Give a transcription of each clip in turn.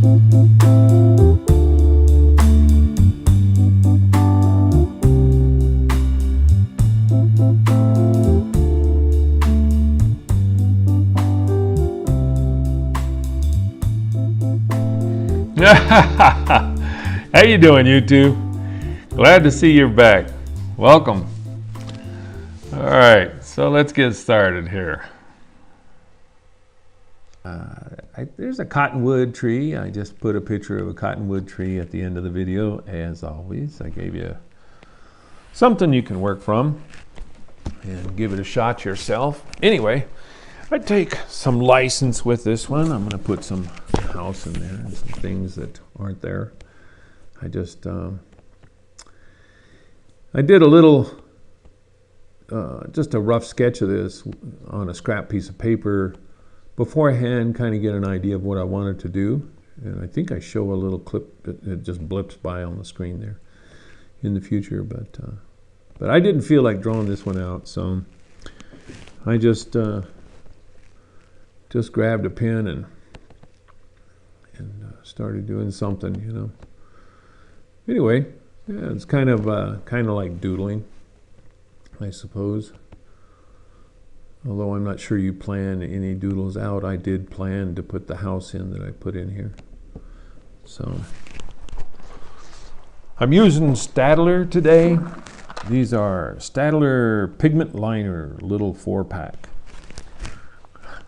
How you doing, YouTube? Glad to see you're back. Welcome. All right, so let's get started here. There's a cottonwood tree. I just put a picture of a cottonwood tree at the end of the video. As always, I gave you something you can work from and give it a shot yourself. Anyway, I take some license with this one. I'm going to put some house in there and some things that aren't there. I just I did a little just a rough sketch of this on a scrap piece of paper beforehand, kind of get an idea of what I wanted to do. And I think I show a little clip that just blips by on the screen there in the future, but I didn't feel like drawing this one out, so I just grabbed a pen and started doing something, you know. Anyway, yeah, it's kind of like doodling, I suppose. Although I'm not sure you plan any doodles out. I did plan to put the house in that I put in here. So I'm using Staedtler today. These are Staedtler pigment liner, little 4-pack.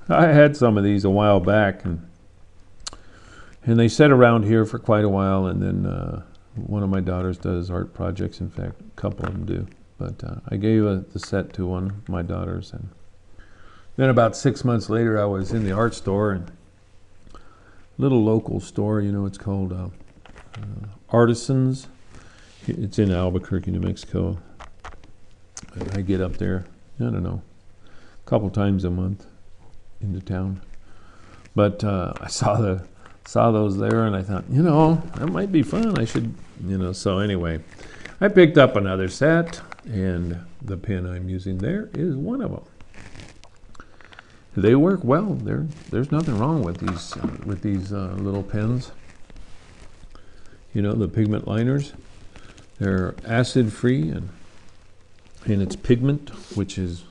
I had some of these a while back, and they sat around here for quite a while, and then one of my daughters does art projects. In fact, a couple of them do. But I gave the set to one of my daughters, and then about 6 months later, I was in the art store, and little local store, you know, it's called Artisans. It's in Albuquerque, New Mexico. I get up there, I don't know, a couple times a month into town. But I saw those there, and I thought, you know, that might be fun. I should, you know. So anyway, I picked up another set, and the pen I'm using there is one of them. They work well. There's nothing wrong with these little pens. You know, the pigment liners. They're acid-free, and it's pigment, which is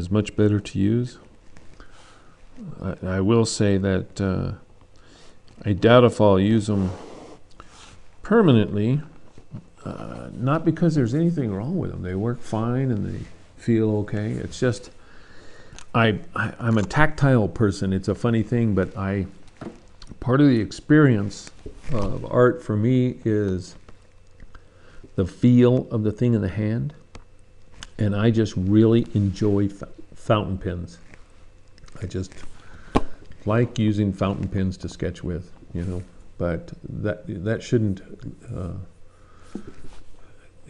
much better to use. I will say that I doubt if I'll use them permanently, not because there's anything wrong with them. They work fine and they feel okay. It's just I'm a tactile person. It's a funny thing, but part of the experience of art for me is the feel of the thing in the hand, and I just really enjoy fountain pens. I just like using fountain pens to sketch with, you know, but that shouldn't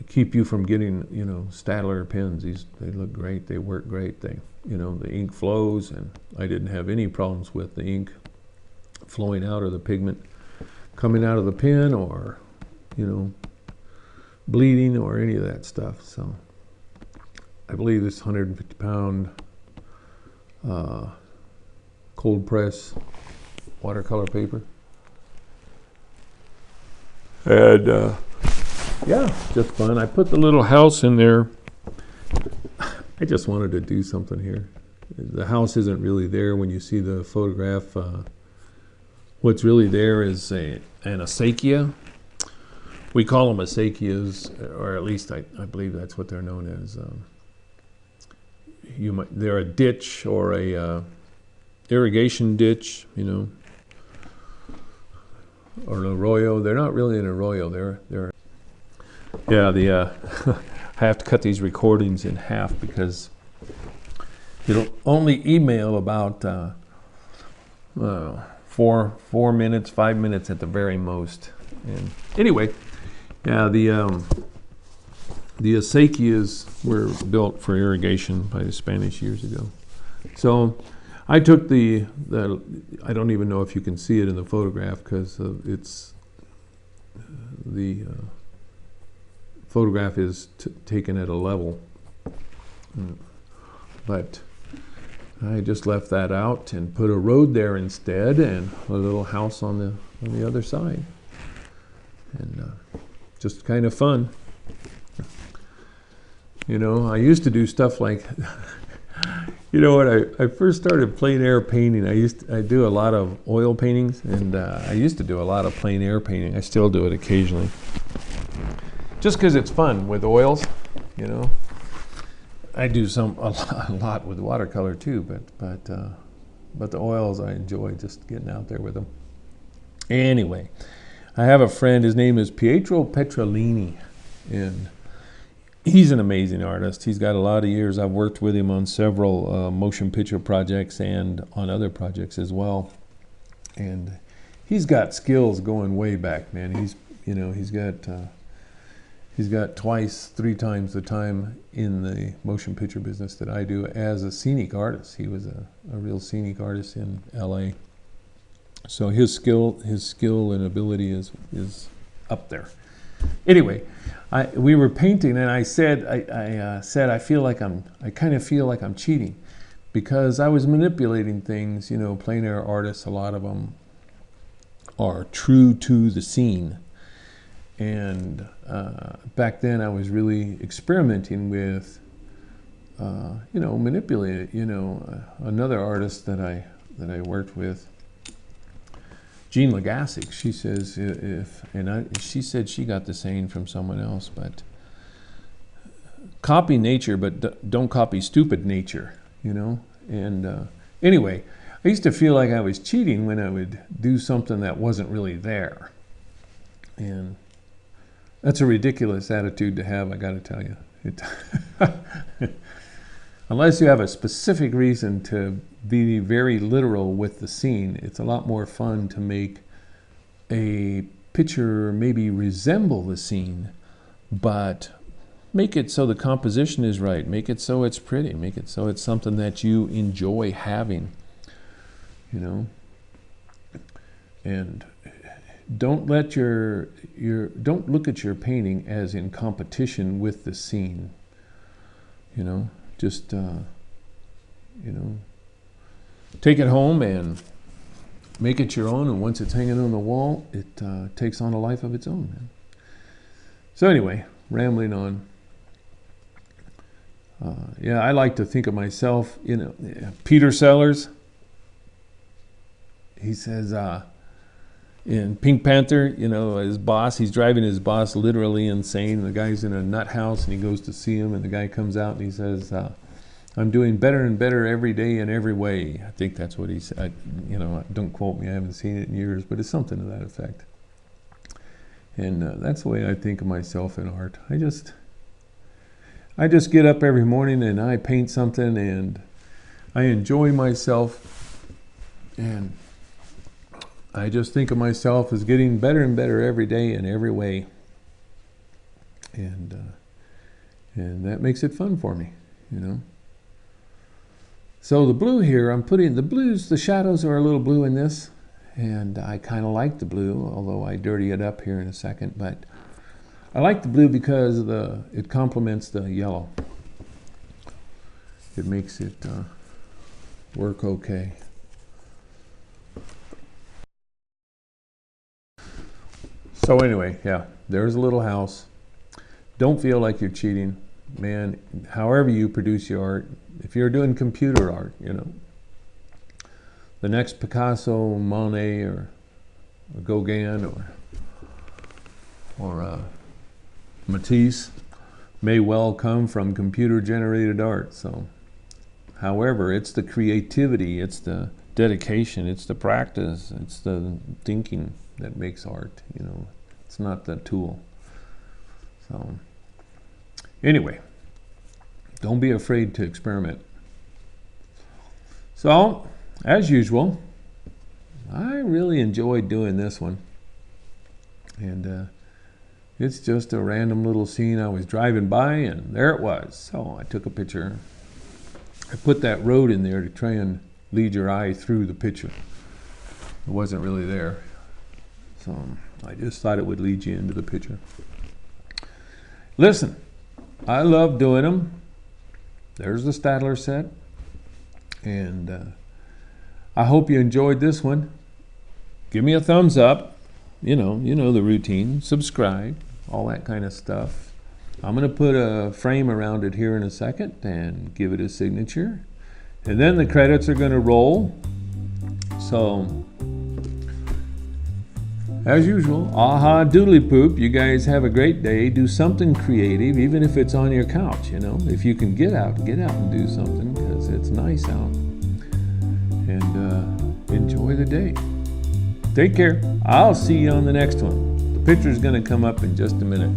keep you from getting, you know, Staedtler pens. They look great, they work great, you know, the ink flows, and I didn't have any problems with the ink flowing out or the pigment coming out of the pen, or, you know, bleeding or any of that stuff. So I believe this 150-pound cold press watercolor paper. And yeah, just fun. I put the little house in there. I just wanted to do something here. The house isn't really there when you see the photograph. What's really there is an acequia. We call them acequias, or at least I believe that's what they're known as. They're a ditch or a irrigation ditch, you know, or an arroyo. They're not really an arroyo. They're yeah. I have to cut these recordings in half because it'll only email about 4 minutes, 5 minutes at the very most. And anyway, yeah, the acequias were built for irrigation by the Spanish years ago. So I took the I don't even know if you can see it in the photograph because it's the photograph is taken at a level, but I just left that out and put a road there instead, and a little house on the other side, and just kind of fun. You know, I used to do stuff like, you know, when I first started plein air painting, I do a lot of oil paintings, and I used to do a lot of plein air painting. I still do it occasionally, just because it's fun with oils, you know. I do a lot with watercolor too, but the oils I enjoy just getting out there with them. Anyway, I have a friend. His name is Pietro Petrolini, and he's an amazing artist. He's got a lot of years. I've worked with him on several motion picture projects and on other projects as well. And he's got skills going way back, man. He's got twice, 3 times the time in the motion picture business that I do as a scenic artist. He was a real scenic artist in LA. So his skill and ability is up there. Anyway, we were painting, and I said I kind of feel like I'm cheating, because I was manipulating things. You know, plein air artists, a lot of them are true to the scene. And back then I was really experimenting with, manipulating. You know, another artist that I worked with, Jean Legassic, she says she said she got the saying from someone else, but copy nature, but don't copy stupid nature, you know. And anyway, I used to feel like I was cheating when I would do something that wasn't really there. And that's a ridiculous attitude to have, I got to tell you. Unless you have a specific reason to be very literal with the scene, it's a lot more fun to make a picture maybe resemble the scene, but make it so the composition is right. Make it so it's pretty. Make it so it's something that you enjoy having, you know. And don't let don't look at your painting as in competition with the scene, you know. Just take it home and make it your own, and once it's hanging on the wall, it takes on a life of its own, man. So anyway, rambling on. Yeah, I like to think of myself, you know, Peter Sellers, he says, in Pink Panther, you know, his boss, he's driving his boss literally insane. And the guy's in a nut house, and he goes to see him, and the guy comes out and he says, I'm doing better and better every day in every way. I think that's what he said. You know, don't quote me, I haven't seen it in years, but it's something to that effect. And that's the way I think of myself in art. I just get up every morning and I paint something, and I enjoy myself, and I just think of myself as getting better and better every day in every way, and that makes it fun for me, you know. So the blue here, I'm putting the blues, the shadows are a little blue in this, and I kind of like the blue, although I dirty it up here in a second. But I like the blue because it complements the yellow. It makes it work okay. So anyway, yeah, there's a little house. Don't feel like you're cheating, man. However you produce your art, if you're doing computer art, you know, the next Picasso, Monet, or Gauguin, or Matisse may well come from computer-generated art. So, however, it's the creativity, it's the dedication, it's the practice, it's the thinking that makes art, you know. It's not the tool. So anyway, don't be afraid to experiment. So as usual, I really enjoyed doing this one, and it's just a random little scene. I was driving by and there it was, so I took a picture. I put that road in there to try and lead your eye through the picture. It wasn't really there. So I just thought it would lead you into the picture. Listen, I love doing them. There's the Stadler set. And I hope you enjoyed this one. Give me a thumbs up. You know the routine. Subscribe, all that kind of stuff. I'm going to put a frame around it here in a second and give it a signature. And then the credits are going to roll. So, as usual, aha doodly poop. You guys have a great day. Do something creative, even if it's on your couch, If you can get out and do something, because it's nice out. And enjoy the day. Take care. I'll see you on the next one. The picture's going to come up in just a minute.